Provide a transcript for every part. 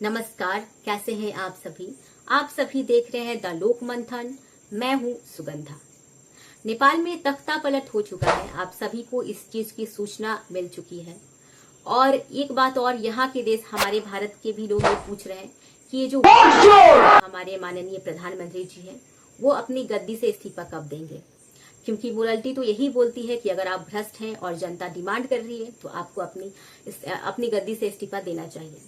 नमस्कार, कैसे हैं आप सभी। आप सभी देख रहे हैं द लोक मंथन। मैं हूं सुगंधा। नेपाल में तख्ता पलट हो चुका है। आप सभी को इस चीज की सूचना मिल चुकी है। और एक बात और, यहाँ के देश हमारे भारत के भी लोग ये पूछ रहे हैं कि ये जो हमारे माननीय प्रधानमंत्री जी हैं वो अपनी गद्दी से इस्तीफा कब देंगे, क्योंकि मोरालिटी तो यही बोलती है कि अगर आप भ्रष्ट हैं और जनता डिमांड कर रही है तो आपको अपनी गद्दी से इस्तीफा देना चाहिए।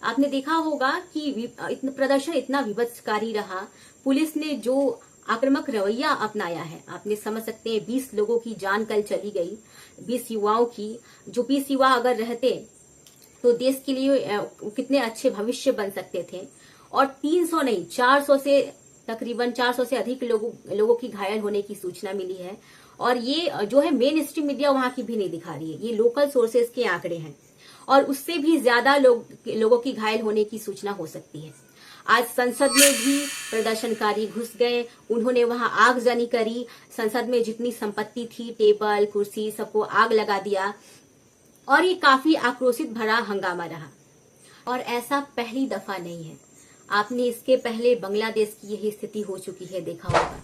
आपने देखा होगा कि प्रदर्शन इतना विभत्सकारी रहा। पुलिस ने जो आक्रामक रवैया अपनाया है, आपने समझ सकते हैं। 20 लोगों की जान कल चली गई, 20 युवाओं की। जो 20 युवा अगर रहते तो देश के लिए कितने अच्छे भविष्य बन सकते थे। और 300 नहीं, 400 से तकरीबन 400 से अधिक लोगों की घायल होने की सूचना मिली है। और ये जो है मेन स्ट्रीम मीडिया वहां की भी नहीं दिखा रही है, ये लोकल सोर्सेज के आंकड़े हैं। और उससे भी ज्यादा लोगों की घायल होने की सूचना हो सकती है। आज संसद में भी प्रदर्शनकारी घुस गए, उन्होंने वहां आगजनी करी। संसद में जितनी संपत्ति थी, टेबल कुर्सी, सबको आग लगा दिया। और ये काफी आक्रोशित भरा हंगामा रहा। और ऐसा पहली दफा नहीं है। आपने इसके पहले बांग्लादेश की यही स्थिति हो चुकी है, देखा होगा।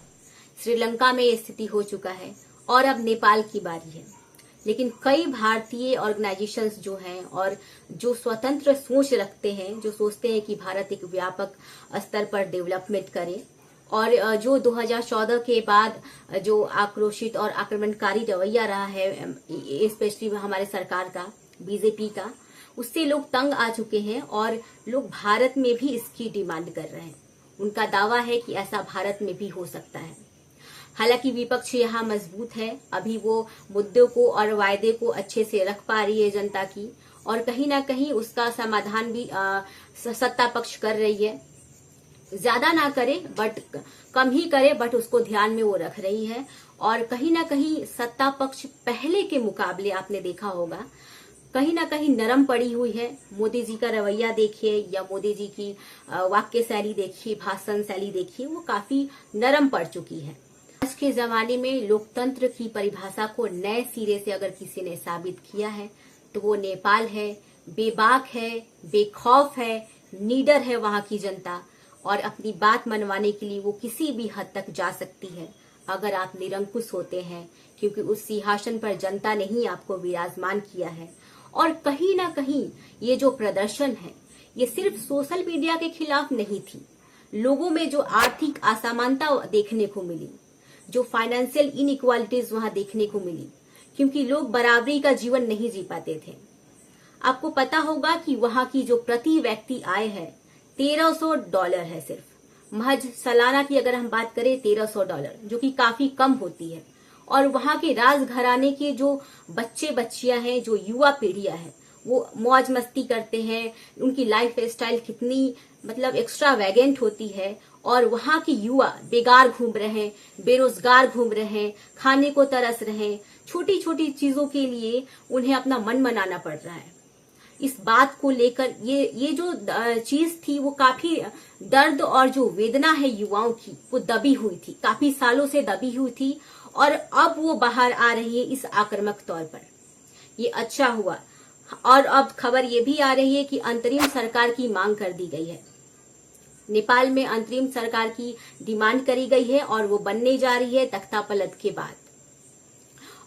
श्रीलंका में ये स्थिति हो चुका है और अब नेपाल की बारी है। लेकिन कई भारतीय ऑर्गेनाइजेशंस जो हैं और जो स्वतंत्र सोच रखते हैं, जो सोचते हैं कि भारत एक व्यापक स्तर पर डेवलपमेंट करे, और जो 2014 के बाद जो आक्रोशित और आक्रमणकारी रवैया रहा है, स्पेशली हमारे सरकार का, बीजेपी का, उससे लोग तंग आ चुके हैं और लोग भारत में भी इसकी डिमांड कर रहे हैं। उनका दावा है कि ऐसा भारत में भी हो सकता है। हालांकि विपक्ष यहाँ मजबूत है, अभी वो मुद्दों को और वायदे को अच्छे से रख पा रही है जनता की, और कहीं ना कहीं उसका समाधान भी सत्ता पक्ष कर रही है। ज्यादा ना करे बट कम ही करे, बट उसको ध्यान में वो रख रही है। और कहीं ना कहीं सत्ता पक्ष पहले के मुकाबले आपने देखा होगा कहीं ना कहीं नरम पड़ी हुई है। मोदी जी का रवैया देखिए या मोदी जी की वाक्य शैली देखिए, भाषण शैली देखिए, वो काफी नरम पड़ चुकी है। आज के जमाने में लोकतंत्र की परिभाषा को नए सिरे से अगर किसी ने साबित किया है तो वो नेपाल है। बेबाक है, बेखौफ है, नीडर है वहां की जनता, और अपनी बात मनवाने के लिए वो किसी भी हद तक जा सकती है अगर आप निरंकुश होते हैं, क्योंकि उस सिंहासन पर जनता ने ही आपको विराजमान किया है। और कहीं ना कहीं ये जो प्रदर्शन है ये सिर्फ सोशल मीडिया के खिलाफ नहीं थी। लोगों में जो आर्थिक असमानता देखने को मिली, जो फाइनेंशियल इनइक्वालिटीज वहां देखने को मिली, क्योंकि लोग बराबरी का जीवन नहीं जी पाते थे। आपको पता होगा कि वहां की जो प्रति व्यक्ति आय है $1300 है, सिर्फ महज सालाना की अगर हम बात करें $1300, जो कि काफी कम होती है। और वहां के राजघराने के जो बच्चे बच्चियां हैं, जो युवा पीढ़ियां है, वो मौज मस्ती करते हैं। उनकी लाइफ स्टाइल कितनी मतलब एक्स्ट्रा वैगेंट होती है। और वहां के युवा बेकार घूम रहे हैं, बेरोजगार घूम रहे हैं, खाने को तरस रहे हैं। छोटी छोटी चीजों के लिए उन्हें अपना मन मनाना पड़ रहा है। इस बात को लेकर ये जो चीज थी वो काफी दर्द और जो वेदना है युवाओं की, वो दबी हुई थी, काफी सालों से दबी हुई थी, और अब वो बाहर आ रही है इस आक्रामक तौर पर। ये अच्छा हुआ। और अब खबर ये भी आ रही है कि अंतरिम सरकार की मांग कर दी गई है। नेपाल में अंतरिम सरकार की डिमांड करी गई है और वो बनने जा रही है तख्ता पलट के बाद।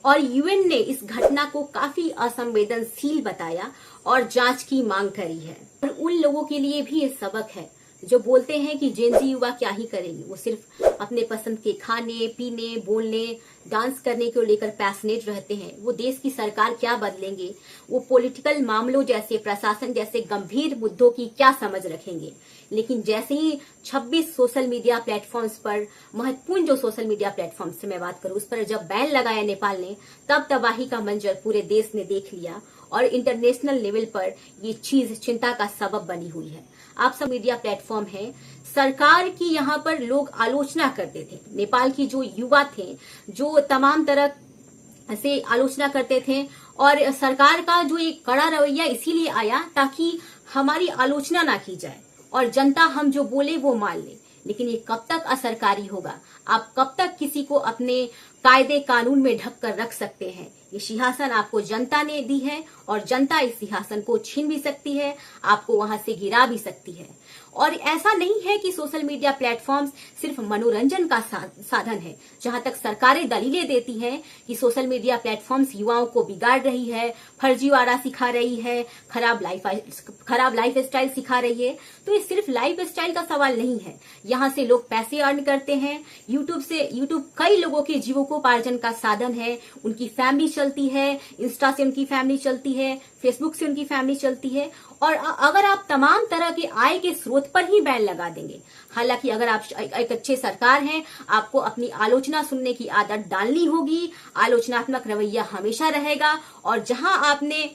और यूएन ने इस घटना को काफी असंवेदनशील बताया और जांच की मांग करी है। और उन लोगों के लिए भी ये सबक है जो बोलते हैं कि जेनजी युवा क्या ही करेंगे, वो सिर्फ अपने पसंद के खाने पीने, बोलने, डांस करने को लेकर पैशनेट रहते हैं। वो देश की सरकार क्या बदलेंगे, वो पॉलिटिकल मामलों जैसे, प्रशासन जैसे गंभीर मुद्दों की क्या समझ रखेंगे। लेकिन जैसे ही 26 सोशल मीडिया प्लेटफॉर्म्स पर, महत्वपूर्ण जो सोशल मीडिया प्लेटफॉर्म्स से मैं बात करूं, उस पर जब बैन लगाया नेपाल ने, तब तबाही का मंजर पूरे देश ने देख लिया और इंटरनेशनल लेवल पर ये चीज चिंता का सबब बनी हुई है। आप सब मीडिया प्लेटफॉर्म है, सरकार की यहाँ पर लोग आलोचना करते थे। नेपाल की जो युवा थे, जो तमाम तरह से आलोचना करते थे, और सरकार का जो एक कड़ा रवैया इसीलिए आया ताकि हमारी आलोचना ना की जाए और जनता हम जो बोले वो मान ले। लेकिन ये कब तक असरकारी होगा? आप कब तक किसी को अपने कायदे कानून में ढक कर रख सकते हैं? ये सिंहासन आपको जनता ने दी है और जनता इस सिंहासन को छीन भी सकती है, आपको वहां से गिरा भी सकती है। और ऐसा नहीं है कि सोशल मीडिया प्लेटफॉर्म्स सिर्फ मनोरंजन का साधन है। जहां तक सरकारें दलीलें देती हैं कि सोशल मीडिया प्लेटफॉर्म्स युवाओं को बिगाड़ रही है, फर्जीवाड़ा सिखा रही है, खराब लाइफ स्टाइल सिखा रही है, तो ये सिर्फ लाइफ स्टाइल का सवाल नहीं है। यहाँ से लोग पैसे अर्न करते हैं। यूट्यूब कई लोगों के जीविकोपार्जन का साधन है। उनकी फैमिली चलती है, इंस्टा से उनकी फैमिली चलती है, फेसबुक से उनकी फैमिली चलती है। और अगर आप तमाम तरह के आय के स्रोत पर ही बैन लगा देंगे, हालांकि अगर आप एक अच्छे सरकार हैं, आपको अपनी आलोचना सुनने की आदत डालनी होगी। आलोचनात्मक रवैया हमेशा रहेगा, और जहां आपने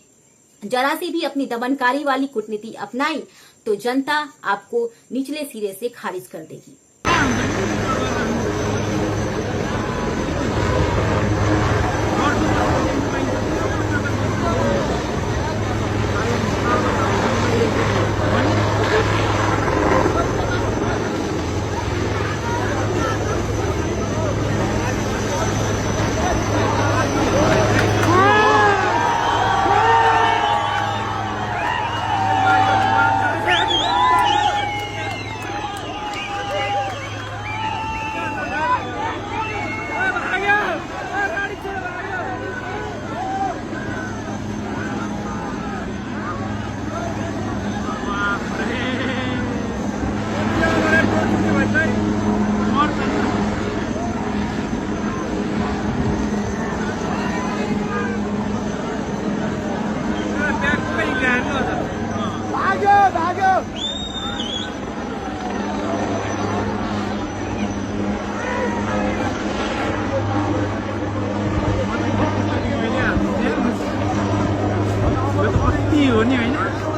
जरा सी भी अपनी दमनकारी वाली कूटनीति अपनाई तो जनता आपको निचले सिरे से खारिज कर देगी। Iya, ini